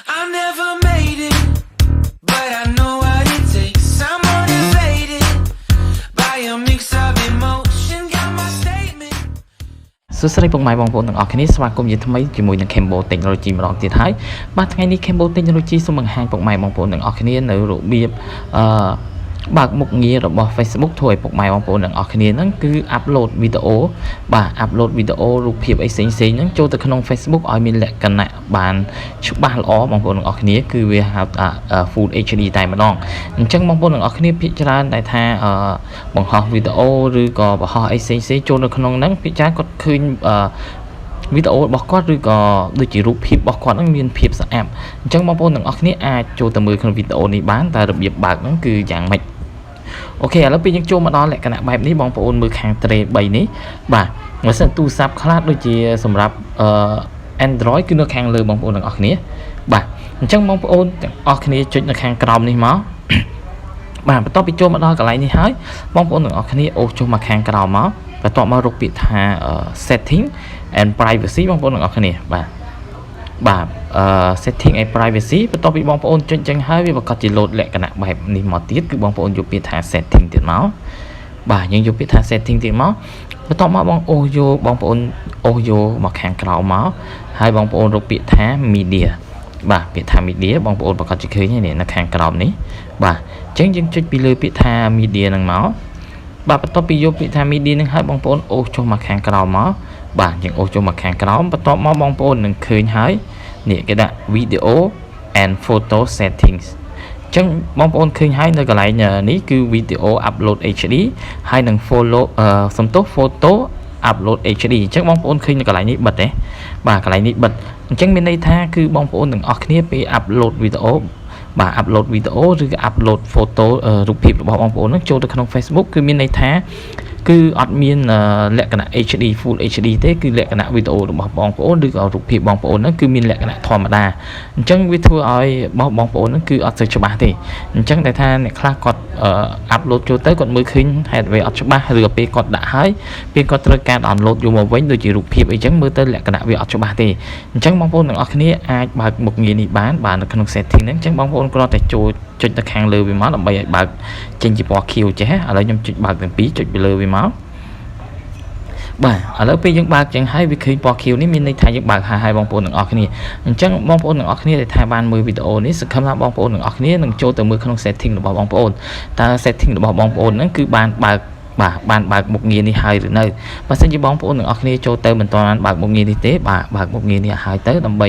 I never made it, but I know what it takes. I'm motivated by a mix of emotion. Got my statement. សួស្តីពុកម៉ែបងប្អូនទាំងអស់គ្នាស្វាគមន៍ជាថ្មីជាមួយនឹង Cambo Technology ម្ដងទៀតហើយបាទថ្ងៃនេះ Cambo Technology សូមបង្ហាញពុកម៉ែបងប្អូនទាំងអស់គ្នានៅរបៀបបើកមុខងាររបស់ Facebook ធ្វើឲ្យពុកម៉ែបងប្អូនទាំងអស់គ្នាហ្នឹងគឺ upload វីដេអូបាទ upload វីដេអូរូបភាពអីផ្សេងៗហ្នឹងចូលទៅក្នុង Facebook ឲ្យមានលក្ខណៈបានច្បាស់ល្អបងប្អូនទាំងអស់គ្នាគឺវាហៅថា Full HD តែម្ដងអញ្ចឹងបងប្អូនទាំងអស់គ្នាភាគច្រើនតែថាបង្ហោះវីដេអូឬក៏បង្ហោះអីផ្សេងៗចូលនៅក្នុងហ្នឹងភាគច្រើនគាត់ឃើញវីដេអូរបស់គាត់ឬក៏ដូចជារូបភាពរបស់គាត់ហ្នឹងមានភាពស្អាតអញ្ចឹងបងប្អូនទាំងអស់គ្នាអាចចូលទៅមើលក្នុងវីដេអូនេះបានតែរបៀបបើកហ្នឹងគឺយ៉ាងម៉េចអូខេឥឡូវពេលយើងចូលមកដល់លក្ខណៈបែបនេះបងប្អូនមើលខាង tray 3នេះបាទបើសិនទូរស័ព្ទខ្លះដូចជាសម្រាប់Android គឺនៅខាងលើបងប្អូនទាំងអស់គ្នាបាទអញ្ចឹងបងប្អូនទាំងអស់គ្នាចុចនៅខាងក្រោមនេះមកបាទបន្ទាប់ពីចូលមកដល់កន្លែងនេះហើយបងប្អូនទាំងអស់គ្នាអូសចុះមកខាងក្រោមមកបន្ទាប់មករកពាក្យថា setting and privacy បងប្អូនទាំងអស់គ្នាបាទsetting and privacy បន្ទាប់ពីបងប្អូនចុចចឹងហើយវាប្រកាសជាលោតលក្ខណៈបែបនេះមកទៀតគឺបងប្អូនយកពាក្យថា setting ទៀតមកបាទយើងយកពាក្យថា setting ទៀតមកបន្ទាប់មកបងអូសយកបងប្អូនអូសយកមកខាងក្រោមមកហើយបងប្អូនរកពាក្យថា media បាទពាក្យថា media បងប្អូនប្រកាសជាឃើញហើយនៅខាងក្រោមនេះបាទអញ្ចឹងយើងចុចពីលើពាក្យថា media ហ្នឹងមកបាទបន្ទាប់ពីយកពាក្យថា media ហ្នឹងហើយបងប្អូនអូសចុះមកខាងក្រោមមកបាទយើងអូសចុះមកខាងក្រោមបន្ទាប់មកបងប្អូននឹងឃើញហើយនេះគេដាក់ video and photo settings អញ្ចឹងបងប្អូនឃើញហើយនៅកន្លែងនេះគឺ video upload HD ហើយនឹង follow សំទោស photo upload HD អញ្ចឹងបងប្អូនឃើញនៅកន្លែងនេះបិទទេបាទកន្លែងនេះបិទអញ្ចឹងមានន័យថាគឺបងប្អូនទាំងអស់គ្នាពេល upload video បាទ upload video ឬក៏ upload photo រូបភាពរបស់បងប្អូនហ្នឹងចូលទៅក្នុង Facebook គឺមានន័យថាគឺអត់មានលក្ខណៈ HD Full HD ទេគឺលក្ខណៈវីដេអូរបស់បងប្អូនឬក៏រូបភាពបងប្អូនហ្នឹងគឺមានលក្ខណៈធម្មតាអញ្ចឹងវាធ្វើឲ្យបងប្អូនហ្នឹងគឺអត់សូវច្បាស់ទេអញ្ចឹងតែថាអ្នកខ្លះគាត់អាប់ឡូតចូលទៅគាត់មើលឃើញហេតុអ្វីអត់ច្បាស់ឬក៏ពេលគាត់ដាក់ហើយពេលគាត់ត្រូវការ download យកមកវិញដូចជារូបភាពអីចឹងមើលទៅលក្ខណៈវាអត់ច្បាស់ទេអញ្ចឹងបងប្អូនទាំងអស់គ្នាអាចបើកមុខងារនេះបាននៅក្នុង setting ហ្នឹងអញ្ចឹងបងប្អូនគ្រាន់តែចូលចុចទៅខាងលើវាមកដើម្បីឲ្យបើកចេញជាពណ៌ខៀវចេះឥឡូវខ្ញុំចុចបើកទាំងពីរចុចពីលើវាមកបាទឥឡូវពេលយើងបើកចឹងហើយវាឃើញពណ៌ខៀវនេះមានន័យថាយើងបើកហើយបងប្អូនទាំងអស់គ្នាអញ្ចឹងបងប្អូនទាំងអស់គ្នាដែលថាបានមើលវីដេអូនេះសង្ឃឹមថាបងប្អូនទាំងអស់គ្នានឹងចូលទៅមើលក្នុង setting របស់បងប្អូនតើ setting របស់បងប្អូនហ្នឹងគឺបានបើកបានបើកមុខងារនេះហើយឬនៅបើសិនជាបងប្អូនទាំងអស់គ្នាចូលទៅមិនទាន់បើកមុខងារនេះទេបាទបើកមុខងារនេះឲ្យទៅដើម្បី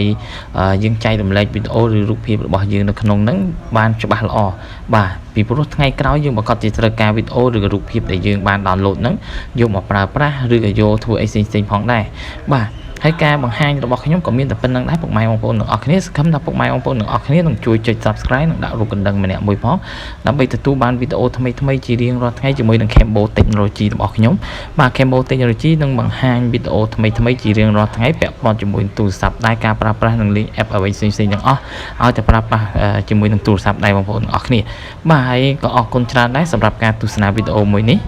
យើងចែករំលែកវីដេអូឬរូបភាពរបស់យើងនៅក្នុងហ្នឹងបានច្បាស់ល្អបាទពីព្រោះថ្ងៃក្រោយយើងប្រកាសជាត្រូវការវីដេអូឬក៏រូបភាពដែលយើងបាន download ហ្នឹងយកមកប្រើប្រាស់ឬក៏យកធ្វើអីផ្សេងៗផងដែរបាទហើយការបង្ហាញរបស់ខ្ញុំក៏មានតែប៉ុណ្្នឹងដែរពុកម៉ែបងប្អូនទាំងអស់គ្នាសង្ឃឹមថាពុកម៉ែបងប្អូនទាំងអស់គ្នានឹងជួយចុច Subscribe និងដាក់រូបកណ្ដឹងម្នាក់មួយផងដើម្បីទទួលបានវីដេអូថ្មីៗជារៀងរាល់ថ្ងៃជាមួយនឹង Cambo Technology របស់ខ្ញុំបាទ Cambo Technology នឹងបង្ហាញវីដេអូថ្មីៗជារៀងរាល់ថ្ងៃពាក់ព័ន្ធជាមួយនឹងទូរស័ព្ទដែរការប្រើប្រាស់នឹងលេង app អ្វីផ្សេងៗទាំងអស់ឲ្យតែប្រើប្រាស់ជាមួយនឹងទូរស័ព្ទដែរបងប្អូនទាំងអស់គ្នាបាទហើយក៏អរគុណច្រើនដែរសម្រាប់ការទស្សនាវីដេអូមួយនេះ